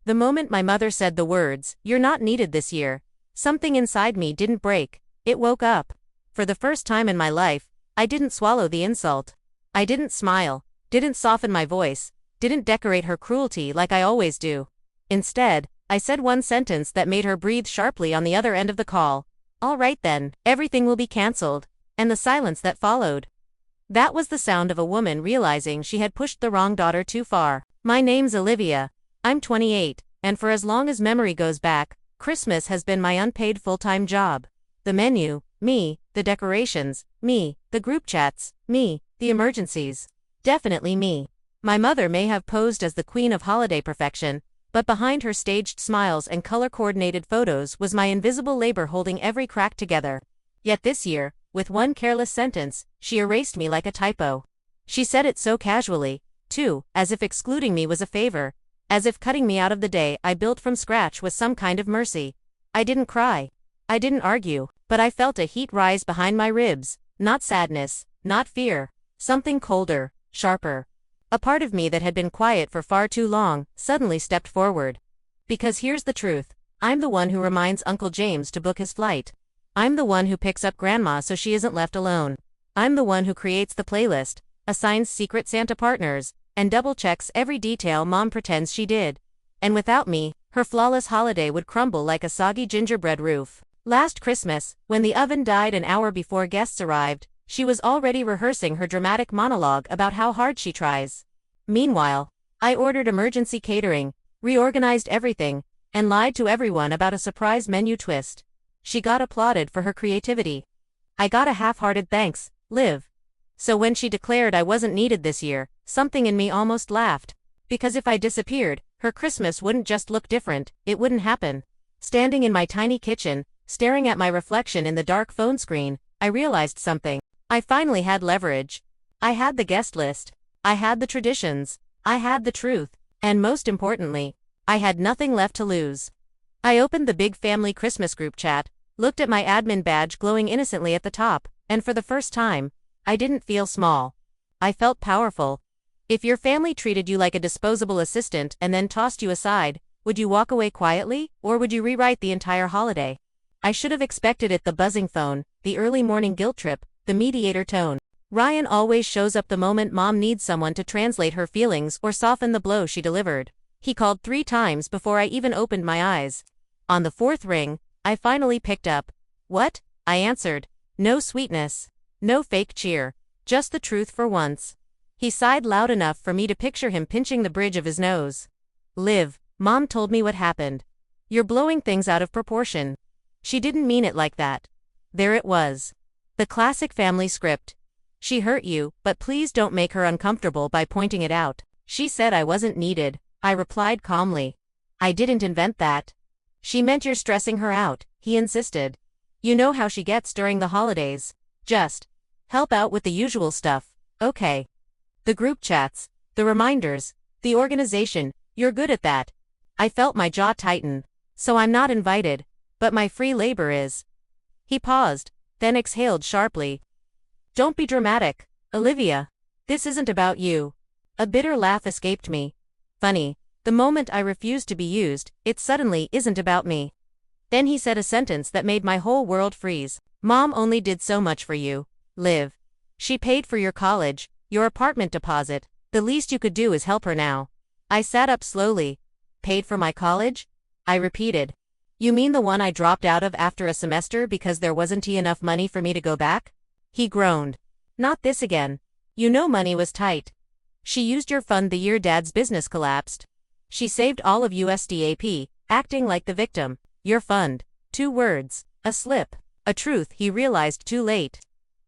The moment my mother said the words, "You're not needed this year," something inside me didn't break, it woke up. For the first time in my life, I didn't swallow the insult. I didn't smile, didn't soften my voice, didn't decorate her cruelty like I always do. Instead, I said one sentence that made her breathe sharply on the other end of the call. "All right then, everything will be cancelled." And the silence that followed. That was the sound of a woman realizing she had pushed the wrong daughter too far. My name's Olivia. I'm 28, and for as long as memory goes back, Christmas has been my unpaid full-time job. The menu, me. The decorations, me. The group chats, me. The emergencies, definitely me. My mother may have posed as the queen of holiday perfection, but behind her staged smiles and color-coordinated photos was my invisible labor holding every crack together. Yet this year, with one careless sentence, she erased me like a typo. She said it so casually, too, as if excluding me was a favor, as if cutting me out of the day I built from scratch was some kind of mercy. I didn't cry. I didn't argue, but I felt a heat rise behind my ribs, not sadness, not fear, something colder, sharper. A part of me that had been quiet for far too long suddenly stepped forward. Because here's the truth, I'm the one who reminds Uncle James to book his flight. I'm the one who picks up Grandma so she isn't left alone. I'm the one who creates the playlist, assigns Secret Santa partners, and double-checks every detail Mom pretends she did. And without me, her flawless holiday would crumble like a soggy gingerbread roof. Last Christmas, when the oven died an hour before guests arrived, she was already rehearsing her dramatic monologue about how hard she tries. Meanwhile, I ordered emergency catering, reorganized everything, and lied to everyone about a surprise menu twist. She got applauded for her creativity. I got a half-hearted thanks, Liv. So when she declared I wasn't needed this year, something in me almost laughed. Because if I disappeared, her Christmas wouldn't just look different, it wouldn't happen. Standing in my tiny kitchen, staring at my reflection in the dark phone screen, I realized something. I finally had leverage. I had the guest list. I had the traditions. I had the truth. And most importantly, I had nothing left to lose. I opened the big family Christmas group chat, looked at my admin badge glowing innocently at the top, and for the first time, I didn't feel small. I felt powerful. If your family treated you like a disposable assistant and then tossed you aside, would you walk away quietly, or would you rewrite the entire holiday? I should have expected it: the buzzing phone, the early morning guilt trip, the mediator tone. Ryan always shows up the moment Mom needs someone to translate her feelings or soften the blow she delivered. He called 3 times before I even opened my eyes. On the 4th ring, I finally picked up. "What?" I answered. No sweetness. No fake cheer. Just the truth for once. He sighed loud enough for me to picture him pinching the bridge of his nose. "Liv, Mom told me what happened. You're blowing things out of proportion." She didn't mean it like that. There it was. The classic family script. "She hurt you, but please don't make her uncomfortable by pointing it out." "She said I wasn't needed," I replied calmly. "I didn't invent that." "She meant you're stressing her out," he insisted. "You know how she gets during the holidays. Just help out with the usual stuff, okay? The group chats, the reminders, the organization, you're good at that." I felt my jaw tighten. "So I'm not invited, but my free labor is." He paused, then exhaled sharply. "Don't be dramatic, Olivia. This isn't about you." A bitter laugh escaped me. Funny, the moment I refused to be used, it suddenly isn't about me. Then he said a sentence that made my whole world freeze. "Mom only did so much for you, Liv. She paid for your college, your apartment deposit. The least you could do is help her now." I sat up slowly. "Paid for my college?" I repeated. "You mean the one I dropped out of after a semester because there wasn't enough money for me to go back?" He groaned. "Not this again. You know money was tight. She used your fund the year Dad's business collapsed. She saved all of USDAP, acting like the victim. Your fund." 2 words. A slip. A truth he realized too late.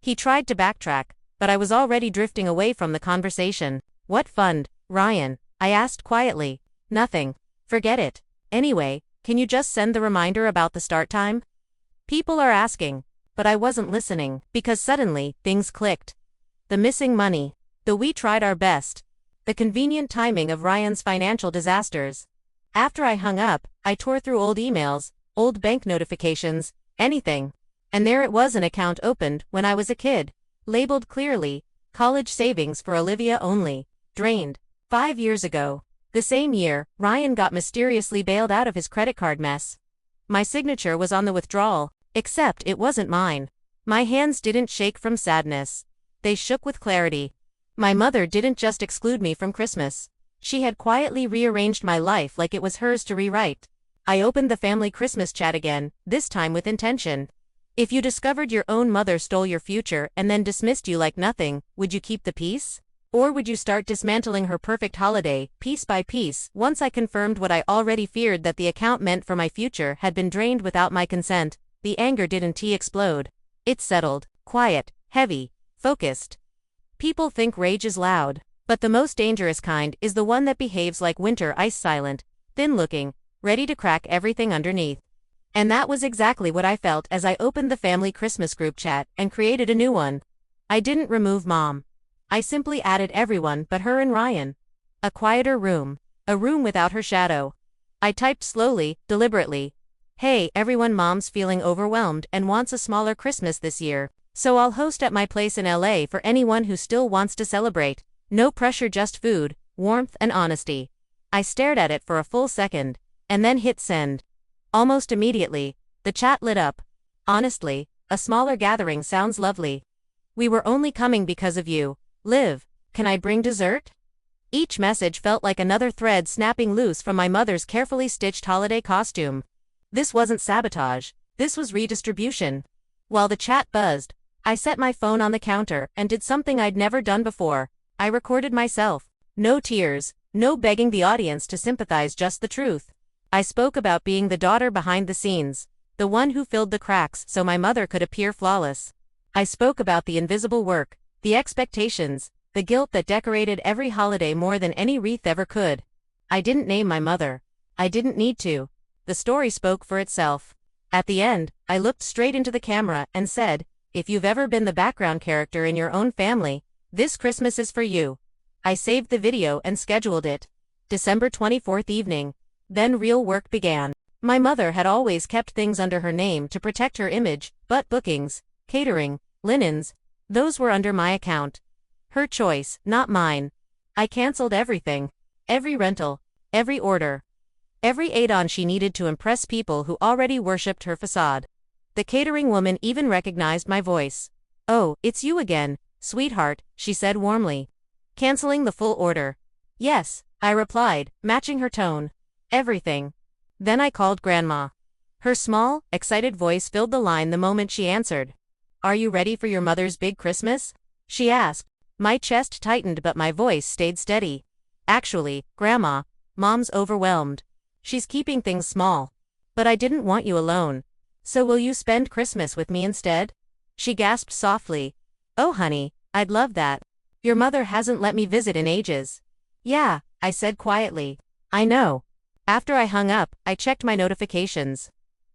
He tried to backtrack, but I was already drifting away from the conversation. "What fund, Ryan?" I asked quietly. "Nothing. Forget it. Anyway, can you just send the reminder about the start time?" People are asking. But I wasn't listening, because suddenly, things clicked. The missing money. The "we tried our best." The convenient timing of Ryan's financial disasters. After I hung up, I tore through old emails, old bank notifications, anything. And there it was: an account opened when I was a kid. Labeled clearly, "College savings for Olivia only. Drained 5 years ago." The same year, Ryan got mysteriously bailed out of his credit card mess. My signature was on the withdrawal, except it wasn't mine. My hands didn't shake from sadness. They shook with clarity. My mother didn't just exclude me from Christmas. She had quietly rearranged my life like it was hers to rewrite. I opened the family Christmas chat again, this time with intention. If you discovered your own mother stole your future and then dismissed you like nothing, would you keep the peace? Or would you start dismantling her perfect holiday, piece by piece, once I confirmed what I already feared, that the account meant for my future had been drained without my consent? The anger didn't explode. It settled, quiet, heavy, focused. People think rage is loud, but the most dangerous kind is the one that behaves like winter ice, silent, thin-looking, ready to crack everything underneath. And that was exactly what I felt as I opened the family Christmas group chat and created a new one. I didn't remove Mom. I simply added everyone but her and Ryan. A quieter room. A room without her shadow. I typed slowly, deliberately. Hey everyone, Mom's feeling overwhelmed and wants a smaller Christmas this year, so I'll host at my place in LA for anyone who still wants to celebrate. No pressure, just food, warmth and honesty. I stared at it for a full second, and then hit send. Almost immediately, the chat lit up. Honestly, a smaller gathering sounds lovely. We were only coming because of you. Liv, can I bring dessert? Each message felt like another thread snapping loose from my mother's carefully stitched holiday costume. This wasn't sabotage, this was redistribution. While the chat buzzed, I set my phone on the counter and did something I'd never done before. I recorded myself. No tears, no begging the audience to sympathize, just the truth. I spoke about being the daughter behind the scenes, the one who filled the cracks so my mother could appear flawless. I spoke about the invisible work, the expectations, the guilt that decorated every holiday more than any wreath ever could. I didn't name my mother. I didn't need to. The story spoke for itself. At the end, I looked straight into the camera and said, if you've ever been the background character in your own family, this Christmas is for you. I saved the video and scheduled it. December 24th evening. Then real work began. My mother had always kept things under her name to protect her image, but bookings, catering, linens, those were under my account. Her choice, not mine. I canceled everything. Every rental. Every order. Every add-on she needed to impress people who already worshipped her facade. The catering woman even recognized my voice. Oh, it's you again, sweetheart, she said warmly. Canceling the full order. Yes, I replied, matching her tone. Everything. Then I called Grandma. Her small, excited voice filled the line the moment she answered. Are you ready for your mother's big Christmas? She asked. My chest tightened but my voice stayed steady. Actually, Grandma, Mom's overwhelmed. She's keeping things small. But I didn't want you alone. So will you spend Christmas with me instead? She gasped softly. Oh honey, I'd love that. Your mother hasn't let me visit in ages. Yeah, I said quietly. I know. After I hung up, I checked my notifications.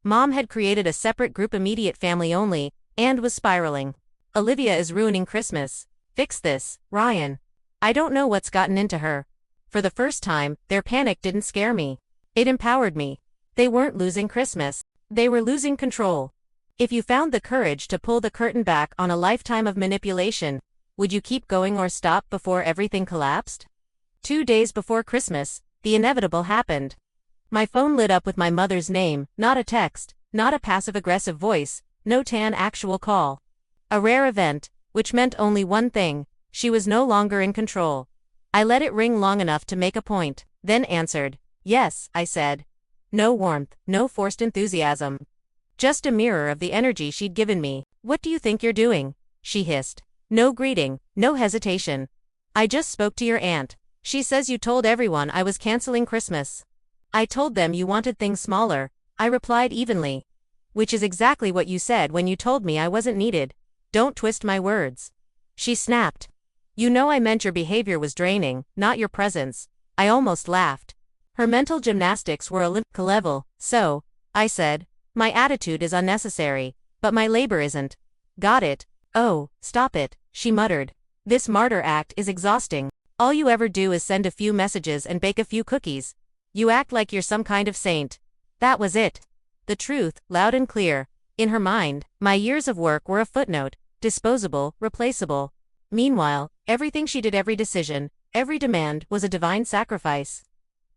Mom had created a separate group, immediate family only, and was spiraling. Olivia is ruining Christmas. Fix this, Ryan. I don't know what's gotten into her. For the first time, their panic didn't scare me. It empowered me. They weren't losing Christmas. They were losing control. If you found the courage to pull the curtain back on a lifetime of manipulation, would you keep going or stop before everything collapsed? 2 days before Christmas, the inevitable happened. My phone lit up with my mother's name, not a text, not a passive-aggressive voice, no actual call. A rare event, which meant only one thing: she was no longer in control. I let it ring long enough to make a point, then answered. Yes, I said. No warmth, no forced enthusiasm. Just a mirror of the energy she'd given me. What do you think you're doing? She hissed. No greeting, no hesitation. I just spoke to your aunt. She says you told everyone I was canceling Christmas. I told them you wanted things smaller, I replied evenly. Which is exactly what you said when you told me I wasn't needed. Don't twist my words. She snapped. You know I meant your behavior was draining, not your presence. I almost laughed. Her mental gymnastics were Olympic level, so, I said, my attitude is unnecessary, but my labor isn't. Got it? Oh, stop it, she muttered. This martyr act is exhausting. All you ever do is send a few messages and bake a few cookies. You act like you're some kind of saint. That was it. The truth, loud and clear. In her mind, my years of work were a footnote, disposable, replaceable. Meanwhile, everything she did, every decision, every demand was a divine sacrifice.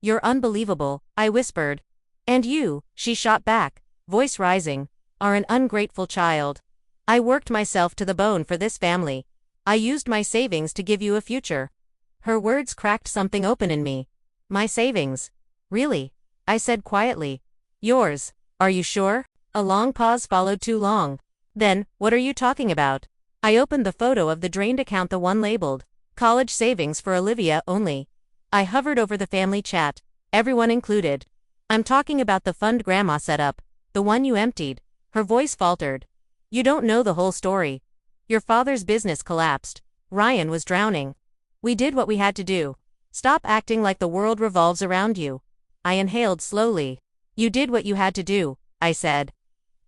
You're unbelievable, I whispered. And you, she shot back, voice rising, are an ungrateful child. I worked myself to the bone for this family. I used my savings to give you a future. Her words cracked something open in me. My savings? Really? I said quietly. Yours. Are you sure? A long pause followed too long. Then, what are you talking about? I opened the photo of the drained account, the one labeled, College Savings for Olivia Only. I hovered over the family chat, everyone included. I'm talking about the fund Grandma set up, the one you emptied. Her voice faltered. You don't know the whole story. Your father's business collapsed. Ryan was drowning. We did what we had to do. Stop acting like the world revolves around you. I inhaled slowly. You did what you had to do, I said.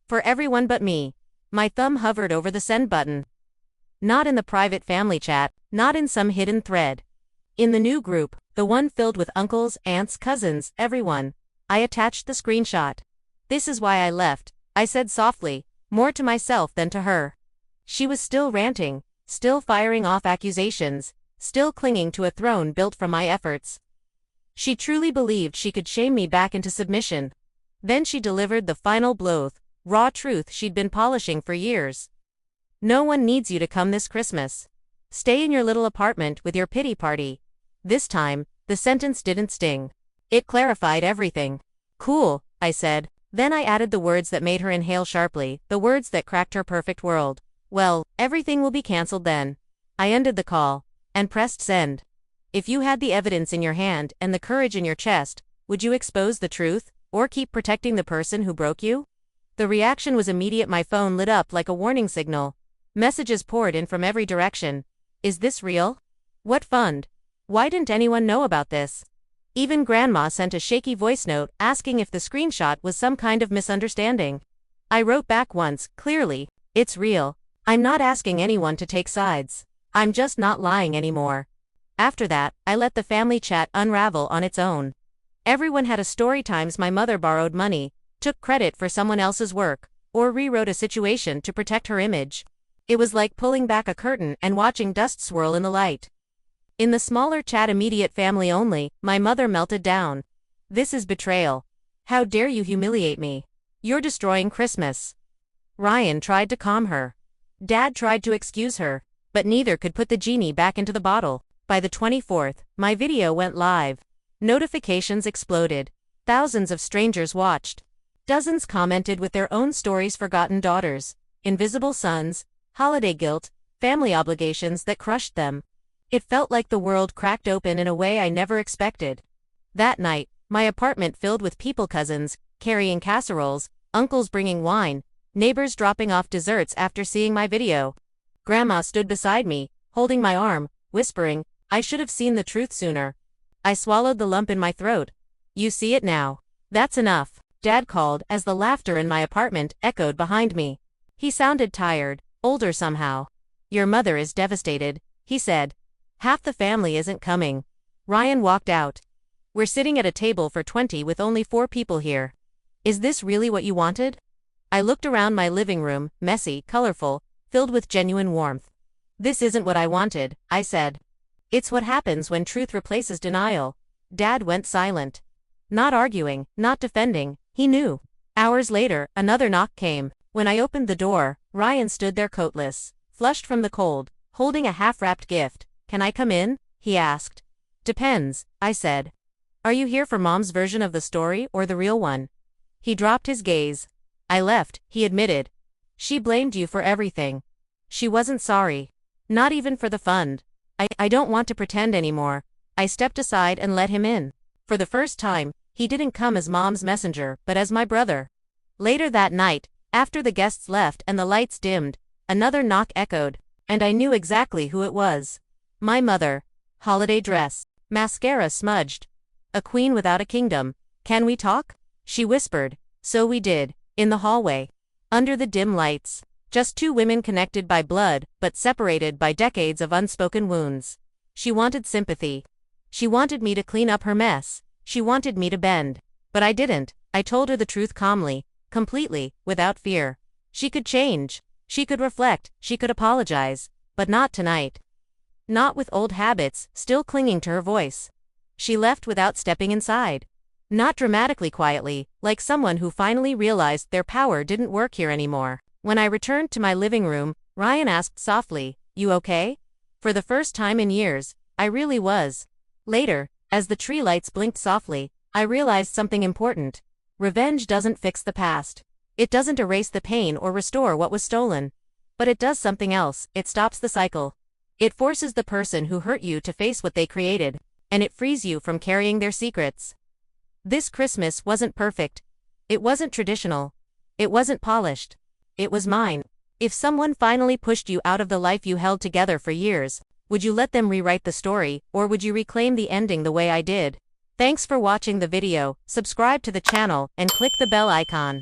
For everyone but me. My thumb hovered over the send button. Not in the private family chat, not in some hidden thread. In the new group, the one filled with uncles, aunts, cousins, everyone. I attached the screenshot. This is why I left, I said softly, more to myself than to her. She was still ranting, still firing off accusations, still clinging to a throne built from my efforts. She truly believed she could shame me back into submission. Then she delivered the final blow, raw truth she'd been polishing for years. No one needs you to come this Christmas. Stay in your little apartment with your pity party. This time, the sentence didn't sting. It clarified everything. Cool, I said. Then I added the words that made her inhale sharply, the words that cracked her perfect world. Well, everything will be cancelled then. I ended the call, and pressed send. If you had the evidence in your hand and the courage in your chest, would you expose the truth, or keep protecting the person who broke you? The reaction was immediate. My phone lit up like a warning signal. Messages poured in from every direction. Is this real? What fund? Why didn't anyone know about this? Even Grandma sent a shaky voice note asking if the screenshot was some kind of misunderstanding. I wrote back once, clearly, it's real. I'm not asking anyone to take sides. I'm just not lying anymore. After that, I let the family chat unravel on its own. Everyone had a story. Times my mother borrowed money, took credit for someone else's work, or rewrote a situation to protect her image. It was like pulling back a curtain and watching dust swirl in the light. In the smaller chat, immediate family only, my mother melted down. This is betrayal. How dare you humiliate me? You're destroying Christmas. Ryan tried to calm her. Dad tried to excuse her, but neither could put the genie back into the bottle. By the 24th, my video went live. Notifications exploded. Thousands of strangers watched. Dozens commented with their own stories: forgotten daughters, invisible sons, holiday guilt, family obligations that crushed them. It felt like the world cracked open in a way I never expected. That night, my apartment filled with people: cousins carrying casseroles, uncles bringing wine, neighbors dropping off desserts after seeing my video. Grandma stood beside me, holding my arm, whispering, I should have seen the truth sooner. I swallowed the lump in my throat. You see it now. That's enough, Dad called as the laughter in my apartment echoed behind me. He sounded tired, older somehow. Your mother is devastated, he said. Half the family isn't coming. Ryan walked out. We're sitting at a table for 20 with only 4 people here. Is this really what you wanted? I looked around my living room, messy, colorful, filled with genuine warmth. This isn't what I wanted, I said. It's what happens when truth replaces denial. Dad went silent. Not arguing, not defending, he knew. Hours later, another knock came. When I opened the door, Ryan stood there coatless, flushed from the cold, holding a half-wrapped gift. Can I come in? He asked. Depends, I said. Are you here for Mom's version of the story or the real one? He dropped his gaze. I left, he admitted. She blamed you for everything. She wasn't sorry. Not even for the fund. I don't want to pretend anymore. I stepped aside and let him in. For the first time, he didn't come as Mom's messenger, but as my brother. Later that night, after the guests left and the lights dimmed, another knock echoed, and I knew exactly who it was. My mother. Holiday dress. Mascara smudged. A queen without a kingdom. Can we talk? She whispered. So we did. In the hallway. Under the dim lights. Just 2 women connected by blood, but separated by decades of unspoken wounds. She wanted sympathy. She wanted me to clean up her mess. She wanted me to bend. But I didn't. I told her the truth calmly, completely, without fear. She could change. She could reflect. She could apologize. But not tonight. Not with old habits still clinging to her voice. She left without stepping inside. Not dramatically quietly, like someone who finally realized their power didn't work here anymore. When I returned to my living room, Ryan asked softly, "You okay?" For the first time in years, I really was. Later, as the tree lights blinked softly, I realized something important. Revenge doesn't fix the past. It doesn't erase the pain or restore what was stolen. But it does something else. It stops the cycle. It forces the person who hurt you to face what they created, and it frees you from carrying their secrets. This Christmas wasn't perfect. It wasn't traditional. It wasn't polished. It was mine. If someone finally pushed you out of the life you held together for years, would you let them rewrite the story, or would you reclaim the ending the way I did? Thanks for watching the video, subscribe to the channel, and click the bell icon.